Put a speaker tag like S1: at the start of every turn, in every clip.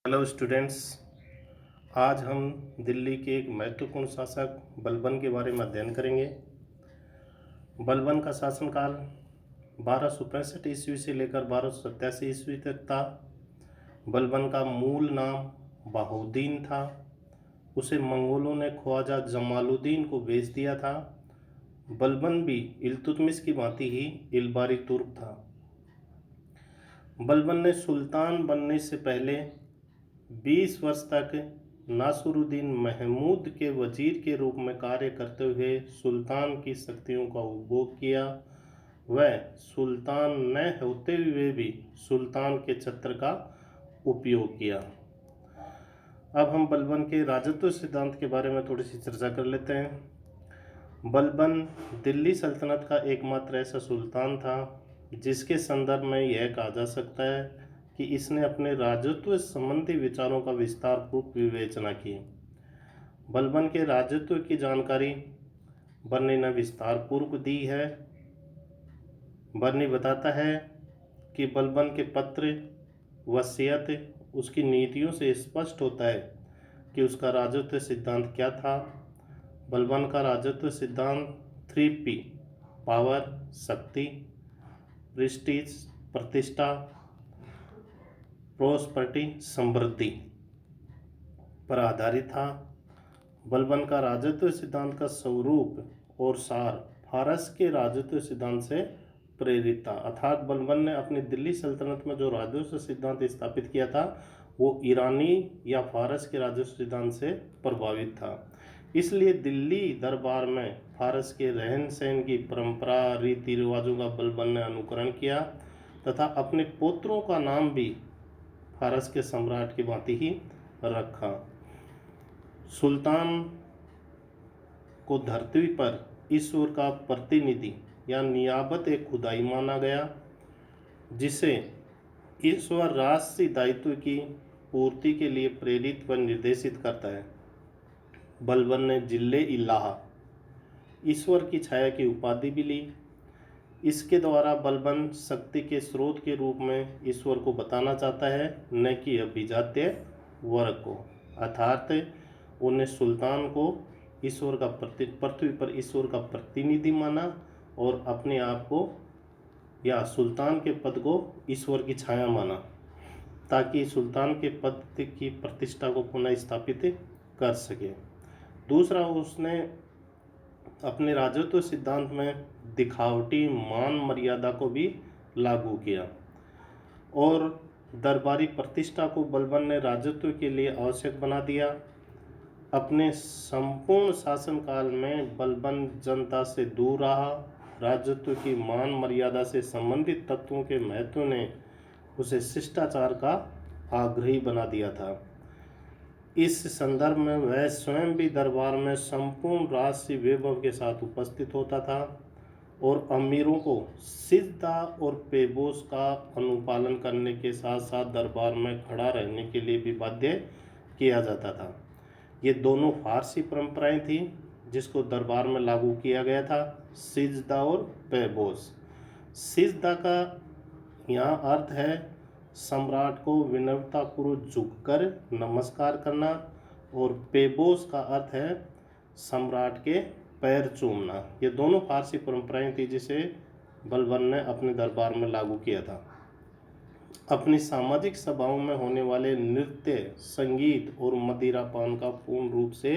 S1: Hello students. आज हम दिल्ली के एक महत्वपूर्ण शासक बलबन के बारे में अध्ययन करेंगे। बलबन का शासनकाल 1265 ईस्वी से लेकर 1287 ईस्वी तक था। बलबन का मूल नाम बहाउद्दीन था। उसे मंगोलों ने ख्वाजा जमालुद्दीन को बेच दिया था। बलबन भी इल्तुतमिश की भांति ही इल्बारी तुर्क था। बलबन ने सुल्तान बनने से पहले 20 वर्ष तक नासिरुद्दीन महमूद के वजीर के रूप में कार्य करते हुए सुल्तान की शक्तियों का उपभोग किया। वह सुल्तान न होते हुए भी सुल्तान के छत्र का उपयोग किया। अब हम बलबन के राजत्व सिद्धांत के बारे में थोड़ी सी चर्चा कर लेते हैं। बलबन दिल्ली सल्तनत का एकमात्र ऐसा सुल्तान था जिसके संदर्भ में यह कहा जा सकता है कि इसने अपने राजत्व संबंधी विचारों का विस्तार पूर्वक विवेचना की। बलबन के राजत्व की जानकारी बर्नी ने विस्तार पूर्वक दी है। बर्नी बताता है कि बलबन के पत्र, वसीयत, उसकी नीतियों से स्पष्ट होता है कि उसका राजत्व सिद्धांत क्या था। बलबन का राजत्व सिद्धांत 3P पावर शक्ति, प्रेस्टीज प्रतिष्ठा, प्रोस्पेरिटी समृद्धि पर आधारित था। बलबन का राजत्व सिद्धांत का स्वरूप और सार फारस के राजत्व सिद्धांत से प्रेरित था। अर्थात बलबन ने अपनी दिल्ली सल्तनत में जो राजस्व सिद्धांत स्थापित किया था वो ईरानी या फारस के राजस्व सिद्धांत से प्रभावित था। इसलिए दिल्ली दरबार में फारस के रहन सहन की परंपरा, रीति रिवाजों का बलबन ने अनुकरण किया तथा अपने पोत्रों का नाम भी फारस के सम्राट की भांति ही रखा। सुल्तान को धरती पर ईश्वर का प्रतिनिधि या नियाबत एक खुदाई माना गया जिसे ईश्वर राष्ट्रीय दायित्व की पूर्ति के लिए प्रेरित व निर्देशित करता है। बलबन ने जिले इलाहा ईश्वर की छाया की उपाधि भी ली। इसके द्वारा बलबन शक्ति के स्रोत के रूप में ईश्वर को बताना चाहता है, न कि अभिजात्य वर्ग को। अर्थात उन्हें सुल्तान को ईश्वर का पृथ्वी पर ईश्वर का प्रतिनिधि माना और अपने आप को या सुल्तान के पद को ईश्वर की छाया माना ताकि सुल्तान के पद की प्रतिष्ठा को पुनः स्थापित कर सके। दूसरा, उसने अपने राजत्व सिद्धांत में दिखावटी मान मर्यादा को भी लागू किया और दरबारी प्रतिष्ठा को बलबन ने राजत्व के लिए आवश्यक बना दिया। अपने संपूर्ण शासनकाल में बलबन जनता से दूर रहा। राजत्व की मान मर्यादा से संबंधित तत्वों के महत्व ने उसे शिष्टाचार का आग्रही बना दिया था। इस संदर्भ में वह स्वयं भी दरबार में संपूर्ण राष्ट्रीय वैभव के साथ उपस्थित होता था और अमीरों को सिजदा और पेबोस का अनुपालन करने के साथ साथ दरबार में खड़ा रहने के लिए भी बाध्य किया जाता था। ये दोनों फारसी परंपराएं थी जिसको दरबार में लागू किया गया था, सिजदा और पेबोस। सिजदा का यहाँ अर्थ है सम्राट को विनम्रतापूर्वक झुककर नमस्कार करना और पेबोस का अर्थ है सम्राट के पैर चूमना। ये दोनों फारसी परंपराएं थी जिसे बलबन ने अपने दरबार में लागू किया था। अपनी सामाजिक सभाओं में होने वाले नृत्य, संगीत और मदिरापान का पूर्ण रूप से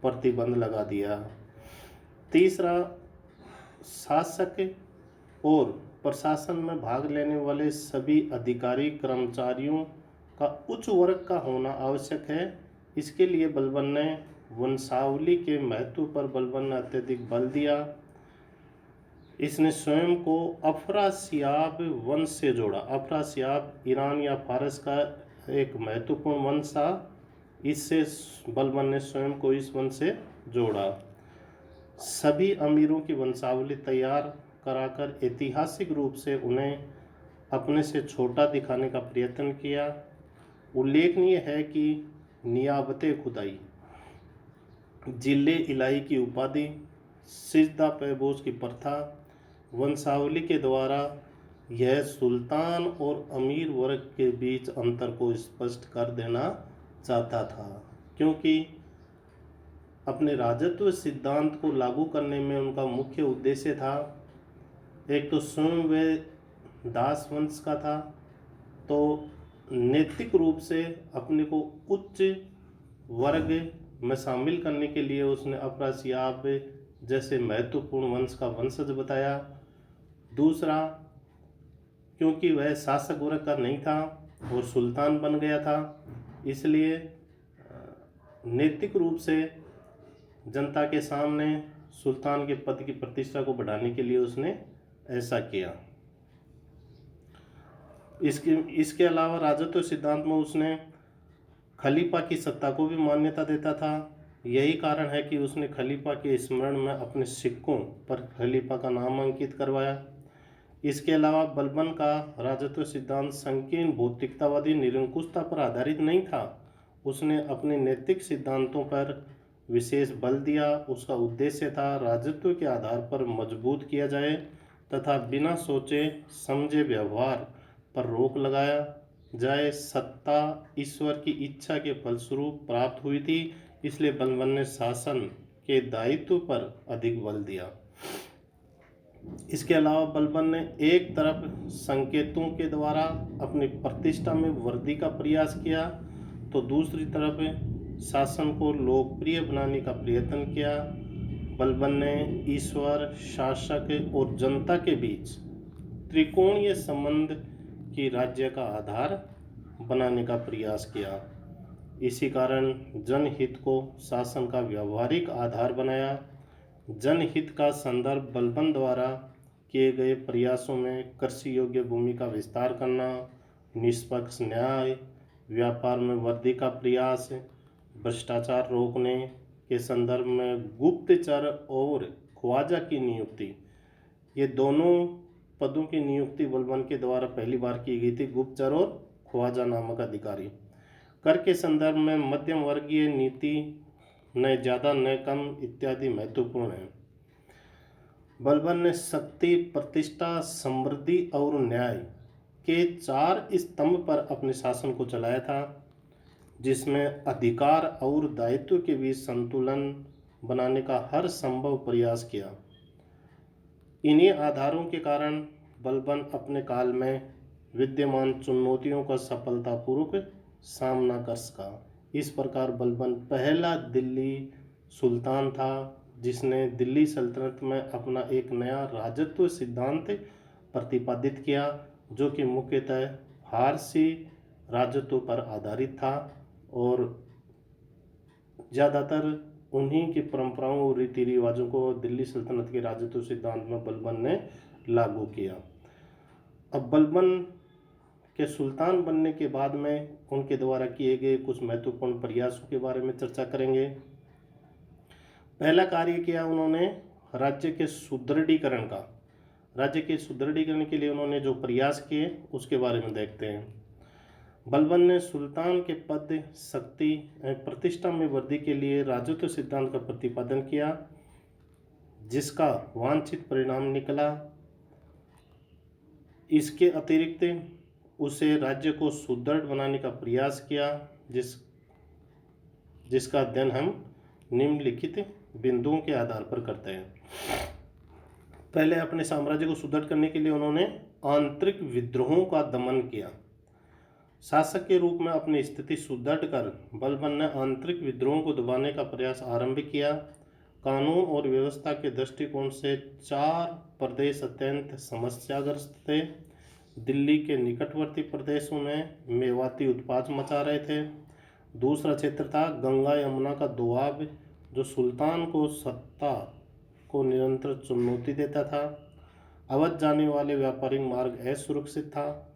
S1: प्रतिबंध लगा दिया। तीसरा, शासक और प्रशासन में भाग लेने वाले सभी अधिकारी कर्मचारियों का उच्च वर्ग का होना आवश्यक है। इसके लिए बलबन ने वंशावली के महत्व पर बलबन ने अत्यधिक बल दिया। इसने स्वयं को अफरासियाब वंश से जोड़ा। अफरासियाब ईरान या फारस का एक महत्वपूर्ण वंश था। इससे बलबन ने स्वयं को इस वंश से जोड़ा। सभी अमीरों की वंशावली तैयार कराकर ऐतिहासिक रूप से उन्हें अपने से छोटा दिखाने का प्रयत्न किया। उल्लेखनीय है कि नियाबते खुदाई, जिले इलाही की उपाधि, सिजदा पेबोस की प्रथा, वंशावली के द्वारा यह सुल्तान और अमीर वर्ग के बीच अंतर को स्पष्ट कर देना चाहता था, क्योंकि अपने राजत्व सिद्धांत को लागू करने में उनका मुख्य उद्देश्य था, एक तो स्वयं वे दास वंश का था, तो नैतिक रूप से अपने को उच्च वर्ग में शामिल करने के लिए उसने अफरासियाब जैसे महत्वपूर्ण वंश का वंशज बताया। दूसरा, क्योंकि वह शासक वर्ग का नहीं था और सुल्तान बन गया था, इसलिए नैतिक रूप से जनता के सामने सुल्तान के पद की प्रतिष्ठा को बढ़ाने के लिए उसने ऐसा किया। इसके अलावा राजत्व सिद्धांत में उसने खलीफा की सत्ता को भी मान्यता देता था। यही कारण है कि उसने खलीफा के स्मरण में अपने सिक्कों पर खलीफा का नाम अंकित करवाया। इसके अलावा बलबन का राजत्व सिद्धांत संकीर्ण भौतिकतावादी निरंकुशता पर आधारित नहीं था। उसने अपने नैतिक सिद्धांतों पर विशेष बल दिया। उसका उद्देश्य था राजत्व के आधार पर मजबूत किया जाए तथा बिना सोचे समझे व्यवहार पर रोक लगाया जाए। सत्ता ईश्वर की इच्छा के फलस्वरूप प्राप्त हुई थी, इसलिए बलबन ने शासन के दायित्व पर अधिक बल दिया। इसके अलावा बलबन ने एक तरफ संकेतों के द्वारा अपनी प्रतिष्ठा में वृद्धि का प्रयास किया, तो दूसरी तरफ शासन को लोकप्रिय बनाने का प्रयत्न किया। बलबन ने ईश्वर, शासक और जनता के बीच त्रिकोणीय संबंध की राज्य का आधार बनाने का प्रयास किया। इसी कारण जनहित को शासन का व्यावहारिक आधार बनाया। जनहित का संदर्भ बलबन द्वारा किए गए प्रयासों में कृषि योग्य भूमि का विस्तार करना, निष्पक्ष न्याय, व्यापार में वृद्धि का प्रयास, भ्रष्टाचार रोकने के संदर्भ में गुप्तचर और ख्वाजा की नियुक्ति, ये दोनों पदों की नियुक्ति बलबन के द्वारा पहली बार की गई थी, गुप्तचर और ख्वाजा नामक अधिकारी। कर के संदर्भ में मध्यम वर्गीय नीति, न ज़्यादा न कम इत्यादि महत्वपूर्ण है। बलबन ने शक्ति, प्रतिष्ठा, समृद्धि और न्याय के 4 स्तंभ पर अपने शासन को चलाया था, जिसमें अधिकार और दायित्व के बीच संतुलन बनाने का हर संभव प्रयास किया। इन्हीं आधारों के कारण बलबन अपने काल में विद्यमान चुनौतियों का सफलतापूर्वक सामना कर सका। इस प्रकार बलबन पहला दिल्ली सुल्तान था जिसने दिल्ली सल्तनत में अपना एक नया राजत्व सिद्धांत प्रतिपादित किया, जो कि मुख्यतः फारसी राजत्व पर आधारित था और ज़्यादातर उन्हीं की परंपराओं और रीति रिवाजों को दिल्ली सल्तनत के राजत्व सिद्धांत में बलबन ने लागू किया। अब बलबन के सुल्तान बनने के बाद में उनके द्वारा किए गए कुछ महत्वपूर्ण प्रयासों के बारे में चर्चा करेंगे। पहला कार्य किया उन्होंने राज्य के सुदृढ़ीकरण का। राज्य के सुदृढ़ीकरण के लिए उन्होंने जो प्रयास किए उसके बारे में देखते हैं। बलबन ने सुल्तान के पद, शक्ति एवं प्रतिष्ठा में वृद्धि के लिए राजत्व सिद्धांत का प्रतिपादन किया, जिसका वांछित परिणाम निकला। इसके अतिरिक्त उसे राज्य को सुदृढ़ बनाने का प्रयास किया, जिसका अध्ययन हम निम्नलिखित बिंदुओं के आधार पर करते हैं। पहले अपने साम्राज्य को सुदृढ़ करने के लिए उन्होंने आंतरिक विद्रोहों का दमन किया। शासक के रूप में अपनी स्थिति सुदृढ़ कर बलबन ने आंतरिक विद्रोहों को दबाने का प्रयास आरंभ किया। कानून और व्यवस्था के दृष्टिकोण से 4 प्रदेश अत्यंत समस्याग्रस्त थे। दिल्ली के निकटवर्ती प्रदेशों में मेवाती उत्पात मचा रहे थे। दूसरा क्षेत्र था गंगा यमुना का दोआब, जो सुल्तान को सत्ता को निरंतर चुनौती देता था। अवध जाने वाले व्यापारिक मार्ग असुरक्षित था।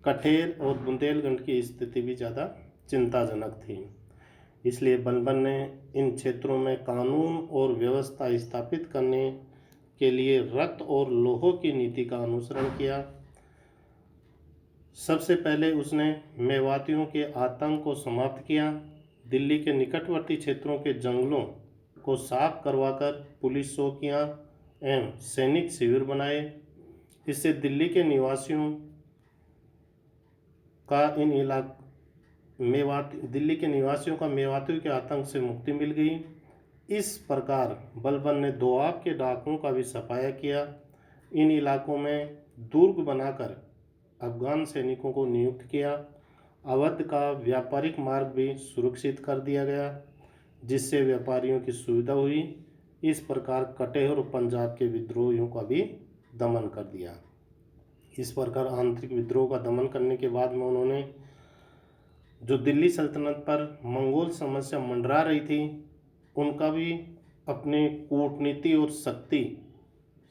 S1: कठेर और बुंदेलखंड की स्थिति भी ज़्यादा चिंताजनक थी। इसलिए बलबन ने इन क्षेत्रों में कानून और व्यवस्था स्थापित करने के लिए रक्त और लोहों की नीति का अनुसरण किया। सबसे पहले उसने मेवातियों के आतंक को समाप्त किया। दिल्ली के निकटवर्ती क्षेत्रों के जंगलों को साफ करवाकर पुलिस चौकियां एवं सैनिक शिविर बनाए। इससे दिल्ली के निवासियों का दिल्ली के निवासियों का मेवातियों के आतंक से मुक्ति मिल गई। इस प्रकार बलबन ने दोआब के डाकुओं का भी सफाया किया। इन इलाकों में दुर्ग बनाकर अफगान सैनिकों को नियुक्त किया। अवध का व्यापारिक मार्ग भी सुरक्षित कर दिया गया, जिससे व्यापारियों की सुविधा हुई। इस प्रकार कटेहर और पंजाब के विद्रोहियों का भी दमन कर दिया। इस प्रकार आंतरिक विद्रोह का दमन करने के बाद में उन्होंने जो दिल्ली सल्तनत पर मंगोल समस्या मंडरा रही थी, उनका भी अपने कूटनीति और शक्ति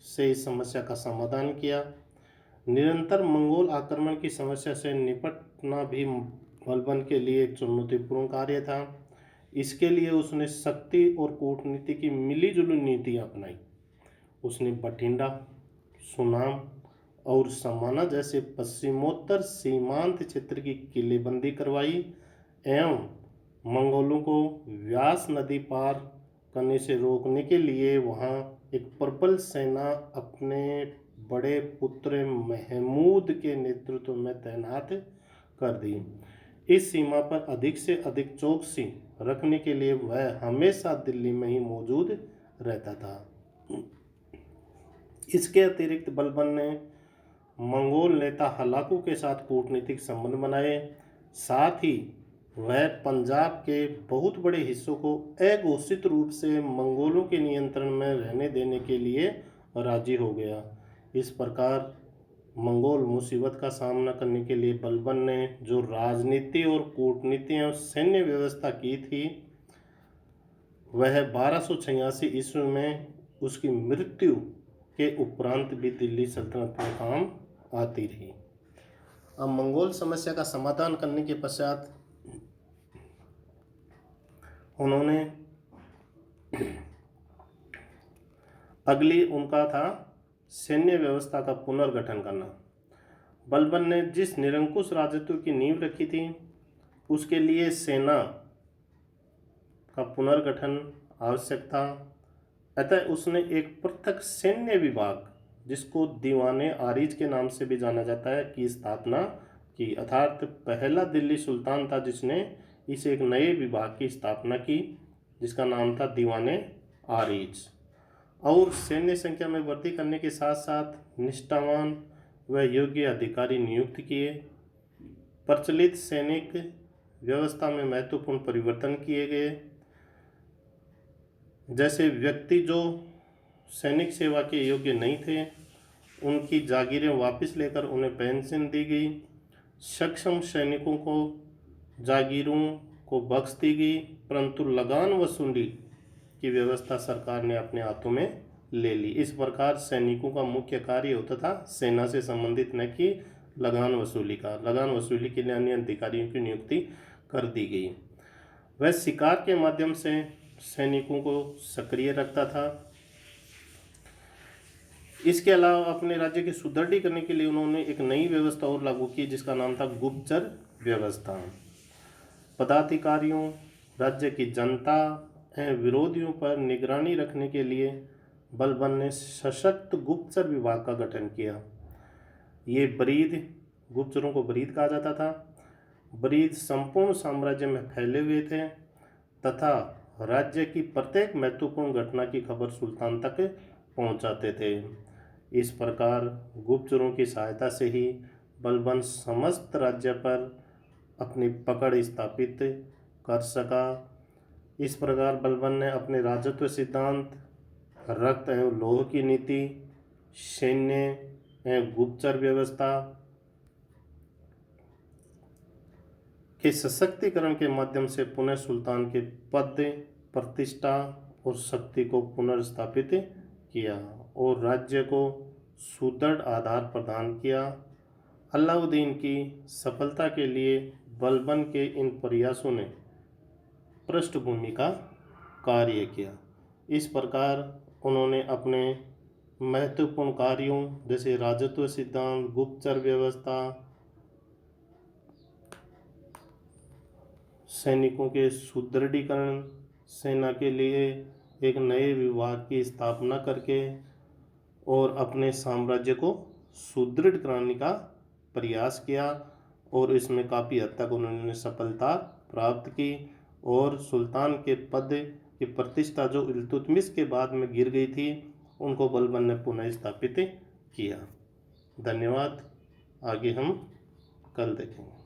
S1: से इस समस्या का समाधान किया। निरंतर मंगोल आक्रमण की समस्या से निपटना भी बलबन के लिए एक चुनौतीपूर्ण कार्य था। इसके लिए उसने शक्ति और कूटनीति की मिलीजुली नीति अपनाई। उसने बठिंडा, सुनाम और समाना जैसे पश्चिमोत्तर सीमांत क्षेत्र की किलेबंदी करवाई एवं मंगोलों को व्यास नदी पार करने से रोकने के लिए वहां एक प्रबल सेना अपने बड़े पुत्र महमूद के नेतृत्व में तैनात कर दी। इस सीमा पर अधिक से अधिक चौकसी रखने के लिए वह हमेशा दिल्ली में ही मौजूद रहता था। इसके अतिरिक्त बलबन ने मंगोल नेता हलाकू के साथ कूटनीतिक संबंध बनाए। साथ ही वह पंजाब के बहुत बड़े हिस्सों को अघोषित रूप से मंगोलों के नियंत्रण में रहने देने के लिए राजी हो गया। इस प्रकार मंगोल मुसीबत का सामना करने के लिए बलबन ने जो राजनीति और कूटनीति और सैन्य व्यवस्था की थी, वह 1286 ईस्वी में उसकी मृत्यु के उपरांत भी दिल्ली सल्तनत में काम आती रही। अब मंगोल समस्या का समाधान करने के पश्चात उन्होंने अगली उनका था सैन्य व्यवस्था का पुनर्गठन करना। बलबन ने जिस निरंकुश राजत्व की नींव रखी थी, उसके लिए सेना का पुनर्गठन आवश्यक था। अतः उसने एक पृथक सैन्य विभाग, जिसको दीवाने आरिज के नाम से भी जाना जाता है, की स्थापना की। अर्थात पहला दिल्ली सुल्तान था जिसने इस एक नए विभाग की स्थापना की, जिसका नाम था दीवाने आरिज। और सैन्य संख्या में वृद्धि करने के साथ साथ निष्ठावान व योग्य अधिकारी नियुक्त किए। प्रचलित सैनिक व्यवस्था में महत्वपूर्ण परिवर्तन किए गए। जैसे व्यक्ति जो सैनिक सेवा के योग्य नहीं थे, उनकी जागीरें वापस लेकर उन्हें पेंशन दी गई। सक्षम सैनिकों को जागीरों को बख्श दी गई, परंतु लगान वसूली की व्यवस्था सरकार ने अपने हाथों में ले ली। इस प्रकार सैनिकों का मुख्य कार्य होता था सेना से संबंधित न कि लगान वसूली का। लगान वसूली के लिए अन्य अधिकारियों की नियुक्ति कर दी गई। वह शिकार के माध्यम से सैनिकों को सक्रिय रखता था। इसके अलावा अपने राज्य की सुदृढ़ी करने के लिए उन्होंने एक नई व्यवस्था और लागू की, जिसका नाम था गुप्तचर व्यवस्था। पदाधिकारियों, राज्य की जनता एवं विरोधियों पर निगरानी रखने के लिए बलबन ने सशक्त गुप्तचर विभाग का गठन किया। ये ब्रीद, गुप्तचरों को ब्रीद कहा जाता था। ब्रीद संपूर्ण साम्राज्य में फैले हुए थे तथा राज्य की प्रत्येक महत्वपूर्ण घटना की खबर सुल्तान तक पहुंचाते थे। इस प्रकार गुप्तचरों की सहायता से ही बलबन समस्त राज्य पर अपनी पकड़ स्थापित कर सका। इस प्रकार बलबन ने अपने राजत्व सिद्धांत, रक्त एवं लोह की नीति, सैन्य एवं गुप्तचर व्यवस्था के सशक्तिकरण के माध्यम से पुनः सुल्तान के पद, प्रतिष्ठा और शक्ति को पुनर्स्थापित किया और राज्य को सुदृढ़ आधार प्रदान किया। अलाउद्दीन की सफलता के लिए बलबन के इन प्रयासों ने पृष्ठभूमि का कार्य किया। इस प्रकार उन्होंने अपने महत्वपूर्ण कार्यों जैसे राजत्व सिद्धांत, गुप्तचर व्यवस्था, सैनिकों के सुदृढ़ीकरण, सेना के लिए एक नए विभाग की स्थापना करके और अपने साम्राज्य को सुदृढ़ कराने का प्रयास किया और इसमें काफ़ी हद तक उन्होंने सफलता प्राप्त की और सुल्तान के पद की प्रतिष्ठा जो इल्तुतमिश के बाद में गिर गई थी उनको बलबन ने पुनः स्थापित किया। धन्यवाद। आगे हम कल देखेंगे।